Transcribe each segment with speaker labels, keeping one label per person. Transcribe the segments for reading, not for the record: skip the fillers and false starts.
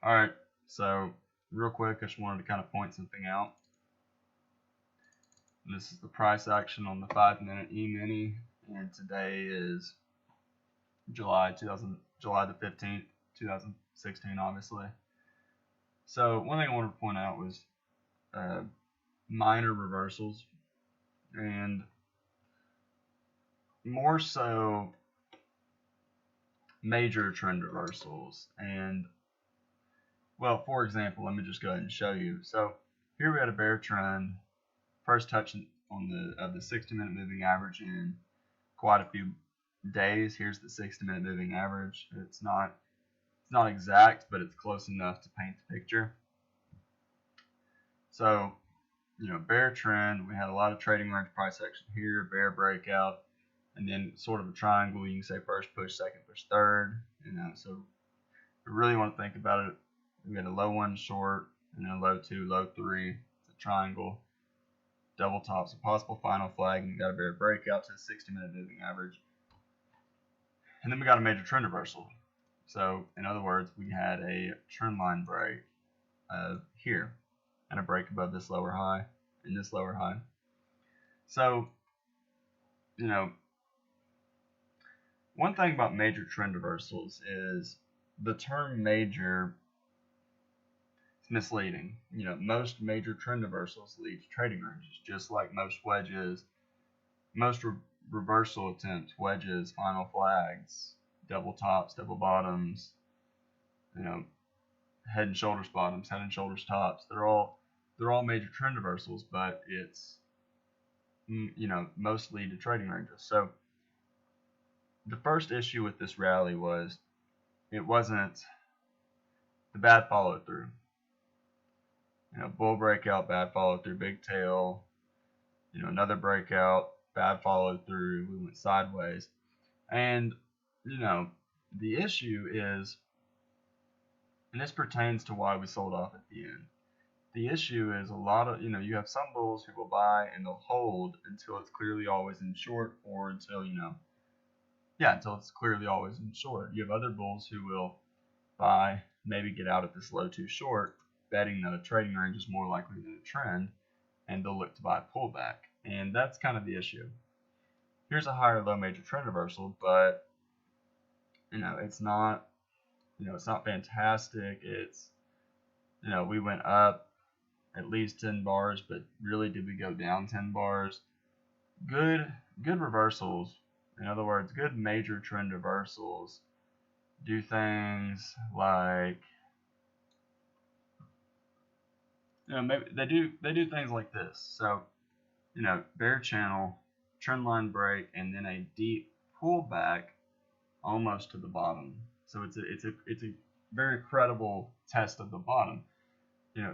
Speaker 1: Alright, so real quick, I just wanted to kind of point something out. This is the price action on the 5-minute E-mini, and today is July the 15th, 2016, obviously. So one thing I wanted to point out was minor reversals, and more so major trend reversals. And well, for example, let me just go ahead and show you. So here we had a bear trend, first touch on the 60-minute moving average in quite a few days. Here's the 60-minute moving average. It's not exact, but it's close enough to paint the picture. So, bear trend, we had a lot of trading range price action here, bear breakout, and then sort of a triangle. You can say first push, second push, third. So if you really want to think about it, we had a low 1 short, and then a low 2, low 3. It's a triangle, double tops, a possible final flag, and we got a bear breakout to the 60-minute moving average. And then we got a major trend reversal. So in other words, we had a trend line break here, and a break above this lower high and this lower high. So, one thing about major trend reversals is the term major is misleading. Most major trend reversals lead to trading ranges, just like most wedges, most reversal attempts, wedges, final flags, double tops, double bottoms, head and shoulders bottoms, head and shoulders tops. They're all major trend reversals, but it's most lead to trading ranges. So the first issue with this rally was it wasn't the bad follow through. Bull breakout, bad follow through, big tail, another breakout, bad follow through, we went sideways. And the issue is, and this pertains to why we sold off at the end. The issue is a lot of, you have some bulls who will buy and they'll hold until it's clearly always in short, or until, until it's clearly always in short. You have other bulls who will buy, maybe get out at this low too short, betting that a trading range is more likely than a trend, and they'll look to buy a pullback. And that's kind of the issue. Here's a higher low major trend reversal, but it's not fantastic. It's we went up at least 10 bars, but really did we go down 10 bars? Good reversals. In other words, good major trend reversals do things like maybe they do things like this. So bear channel, trend line break, and then a deep pullback almost to the bottom. So it's a very credible test of the bottom.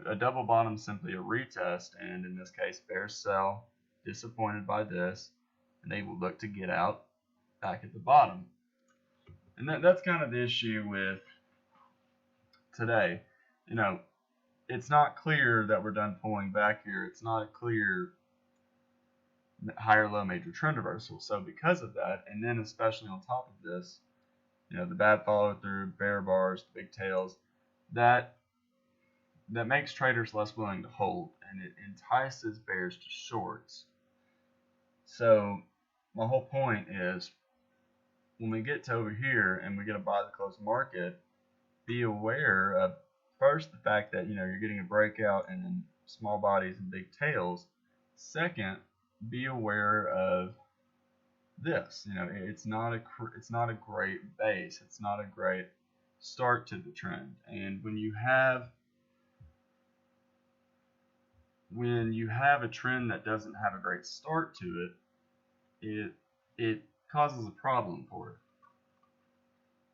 Speaker 1: A double bottom is simply a retest, and in this case, bears sell, disappointed by this, and they will look to get out back at the bottom. And that's kind of the issue with today. It's not clear that we're done pulling back here. It's not a clear higher low major trend reversal. So because of that, and then especially on top of this, the bad follow through, bear bars, the big tails, that makes traders less willing to hold, and it entices bears to shorts. So my whole point is, when we get to over here and we get a buy the close market, be aware of first the fact that you're getting a breakout and then small bodies and big tails. Second, be aware of this. It's not a great base. It's not a great start to the trend. And when you have a trend that doesn't have a great start to it, it causes a problem for it.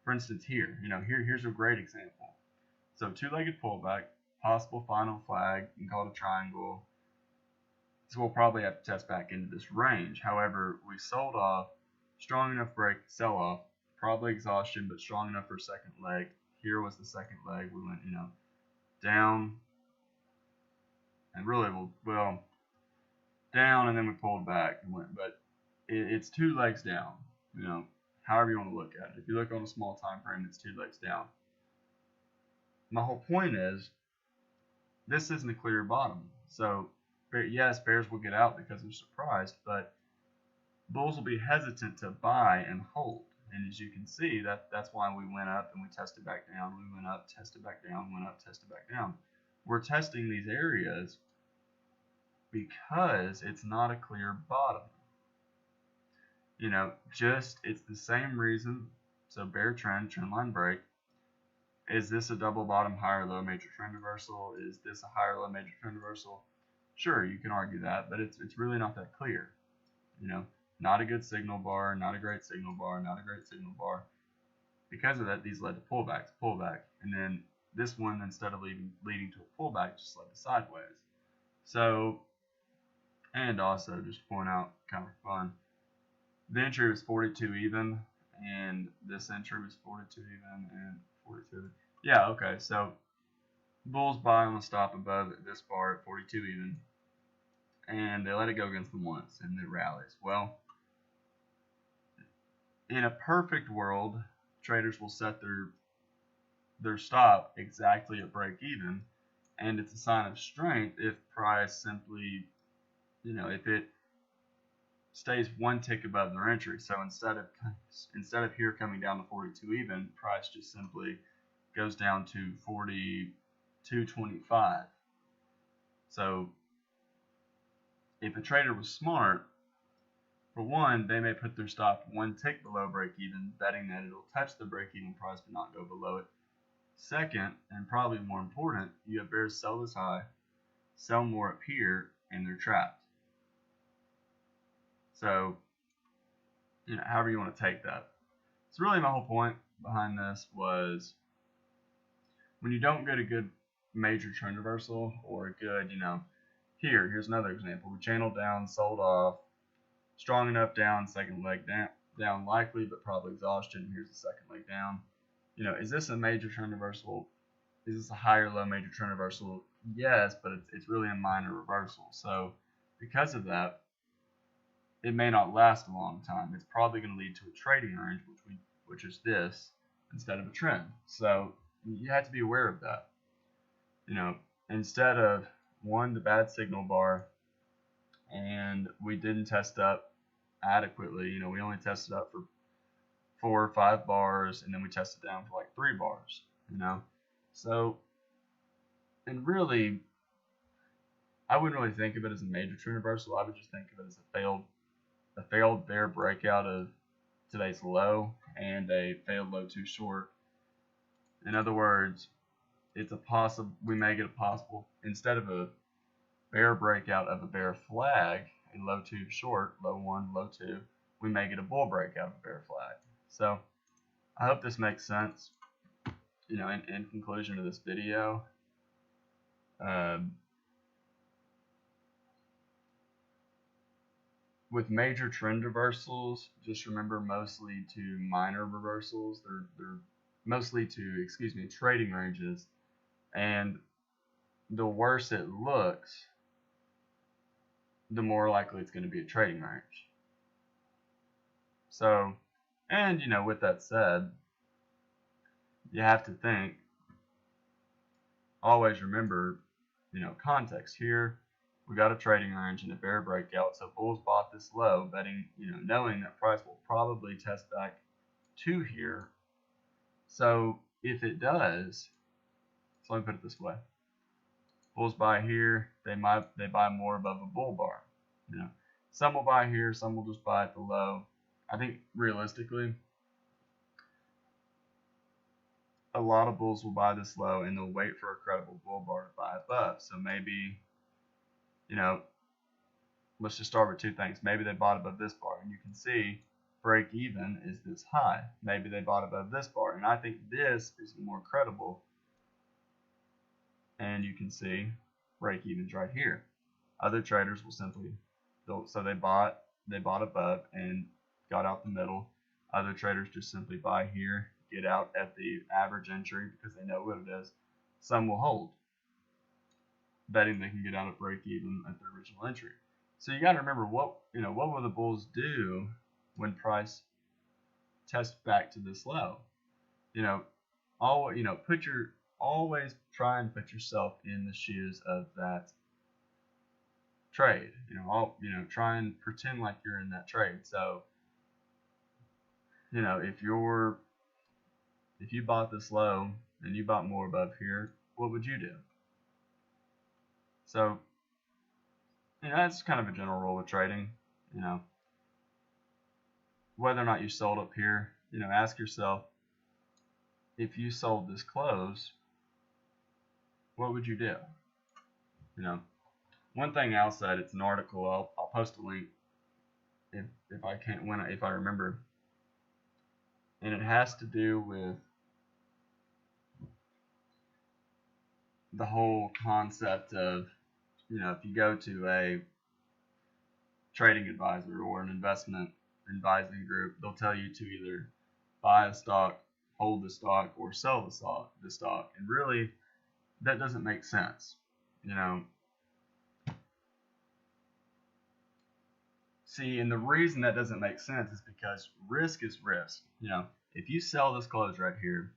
Speaker 1: For instance, here's a great example. So two-legged pullback, possible final flag, you can call it a triangle. So we'll probably have to test back into this range. However, we sold off, strong enough break, sell off, probably exhaustion, but strong enough for a second leg. Here was the second leg. We went, down, and really, well, down, and then we pulled back and went. But it's 2 legs down. However you want to look at it. If you look on a small time frame, it's 2 legs down. my whole point is this isn't a clear bottom. So yes, bears will get out because they're surprised, but bulls will be hesitant to buy and hold. And as you can see, that's why we went up and we tested back down. We went up, tested back down, went up, tested back down. We're testing these areas because it's not a clear bottom. It's the same reason. So bear trend line break. Is this a double bottom higher low major trend reversal? Is this a higher low major trend reversal? Sure, you can argue that, but it's really not that clear. Not a good signal bar, not a great signal bar, not a great signal bar. Because of that, these led to pullback, and then this one, instead of leading to a pullback, just led to sideways. So, and also just point out, kind of fun, the entry was 42 even, and this entry was 42 even and 42. Yeah, okay, so bulls buy on the stop above this bar at 42 even, and they let it go against them once, and it rallies. Well, in a perfect world, traders will set their stop exactly at break even, and it's a sign of strength if price simply, if it stays one tick above their entry. So instead of here coming down to 42 even, price just simply goes down to 42.25. So if a trader was smart, for one, they may put their stop one tick below break even, betting that it'll touch the break even price but not go below it. Second, and probably more important, you have bears sell this high, sell more up here, and they're trapped. So, however you want to take that. So really my whole point behind this was when you don't get a good major trend reversal or a good, here's another example. We channeled down, sold off, strong enough down, second leg down likely, but probably exhaustion. Here's the second leg down. Is this a major trend reversal? Is this a higher low major trend reversal? Yes, but it's really a minor reversal. So because of that, it may not last a long time. It's probably going to lead to a trading range, which is this, instead of a trend. So you have to be aware of that. Instead of the bad signal bar, and we didn't test up adequately. We only tested up for 4 or 5 bars, and then we tested down for like 3 bars. So, and really, I wouldn't really think of it as a major trend reversal. I would just think of it as a failed bear breakout of today's low and a failed low too short. In other words, we may get a possible, instead of a bear breakout of a bear flag, a low too short, low 1, low 2, we may get a bull breakout of a bear flag. So I hope this makes sense. In conclusion to this video, with major trend reversals, just remember mostly to minor reversals. They're mostly to, trading ranges. And the worse it looks, the more likely it's going to be a trading range. So, and with that said, you have to think, always remember, context here. We got a trading range and a bear breakout, so bulls bought this low, betting, knowing that price will probably test back to here. So if it does, so let me put it this way: bulls buy here, they buy more above a bull bar. Some will buy here, some will just buy at the low. I think realistically, a lot of bulls will buy this low and they'll wait for a credible bull bar to buy above. So maybe, let's just start with 2 things. Maybe they bought above this bar, and you can see break even is this high. Maybe they bought above this bar, and I think this is more credible. And you can see break even's right here. Other traders will simply, so they bought above and got out the middle. Other traders just simply buy here, get out at the average entry because they know what it is. Some will hold, betting they can get out at break even at the original entry. So you got to remember what will the bulls do when price tests back to this low? Put your always try and put yourself in the shoes of that trade. Try and pretend like you're in that trade. So, if you bought this low and you bought more above here, what would you do? So, that's kind of a general rule with trading. Whether or not you sold up here, ask yourself, if you sold this close, what would you do? One thing Al said, it's an article. I'll post a link if I can't if I remember, and it has to do with the whole concept of if you go to a trading advisor or an investment advising group, they'll tell you to either buy a stock, hold the stock, or sell the stock, and really that doesn't make sense. See, and the reason that doesn't make sense is because risk is risk. If you sell this close right here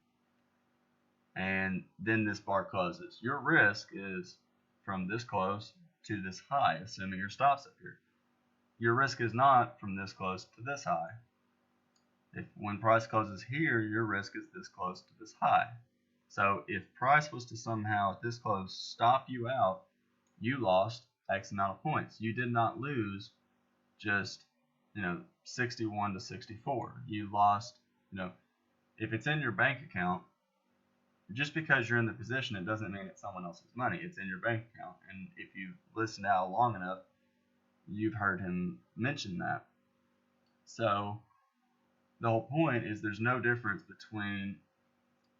Speaker 1: and then this bar closes, your risk is from this close to this high, assuming your stop's up here. Your risk is not from this close to this high. When price closes here, your risk is this close to this high. So if price was to somehow at this close stop you out, you lost X amount of points. You did not lose just 61 to 64. You lost, if it's in your bank account, just because you're in the position, it doesn't mean it's someone else's money. It's in your bank account. And if you've listened out long enough, you've heard him mention that. So the whole point is there's no difference between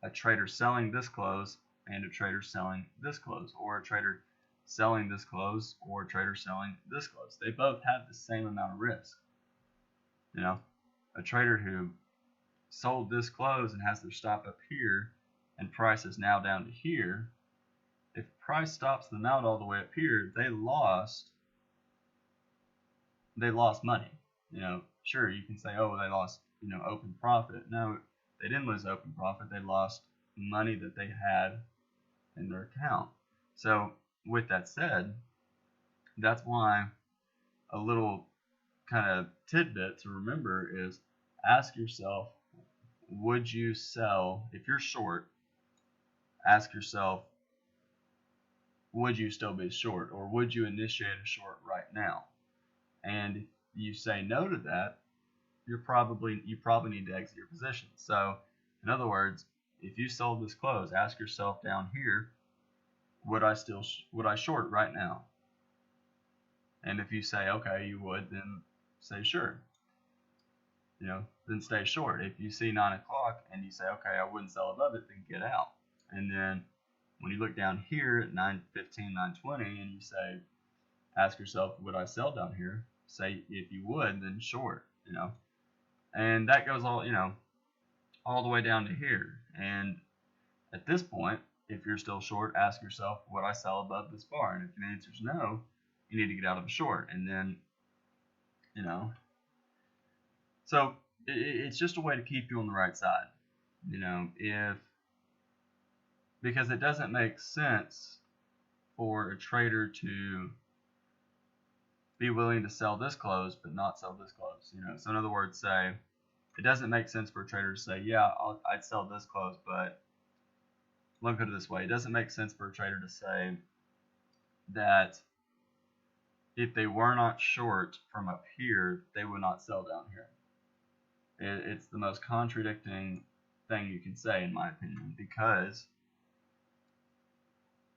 Speaker 1: a trader selling this close and a trader selling this close, or a trader selling this close or a trader selling this close. They both have the same amount of risk. A trader who sold this close and has their stop up here and price is now down to here, if price stops them out all the way up here, they lost money. Sure, you can say, oh, they lost open profit. No, they didn't lose open profit. They lost money that they had in their account. So with that said, that's why a little kind of tidbit to remember is ask yourself, would you sell? If you're short, ask yourself, would you still be short, or would you initiate a short right now? And if you say no to that, you probably need to exit your position. So in other words, if you sold this close, ask yourself down here, would I short right now? And if you say okay, you would, then say sure. Then stay short. If you see 9 o'clock and you say okay, I wouldn't sell above it, then get out. And then when you look down here at 9:15, 9:20, and you say, ask yourself, would I sell down here? Say if you would, then short. And that goes all the way down to here. And at this point, if you're still short, ask yourself, would I sell above this bar? And if the answer is no, you need to get out of a short. And then, so it's just a way to keep you on the right side. Because it doesn't make sense for a trader to be willing to sell this close but not sell this close. So in other words, say it doesn't make sense for a trader to say, yeah, I'd sell this close, but let me put it this way: it doesn't make sense for a trader to say that if they were not short from up here, they would not sell down here. It's the most contradicting thing you can say, in my opinion, because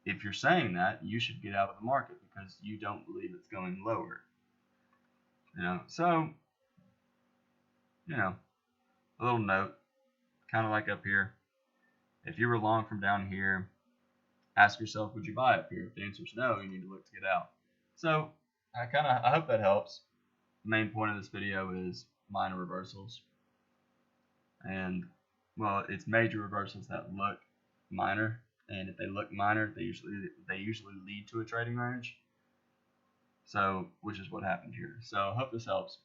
Speaker 1: if you're saying that, you should get out of the market because you don't believe it's going lower. So, a little note, kind of like up here. If you were long from down here, ask yourself, would you buy up here? If the answer is no, you need to look to get out. So, I hope that helps. The main point of this video is minor reversals. And, well, it's major reversals that look minor. And if they look minor, they usually lead to a trading range. So, which is what happened here. So, I hope this helps.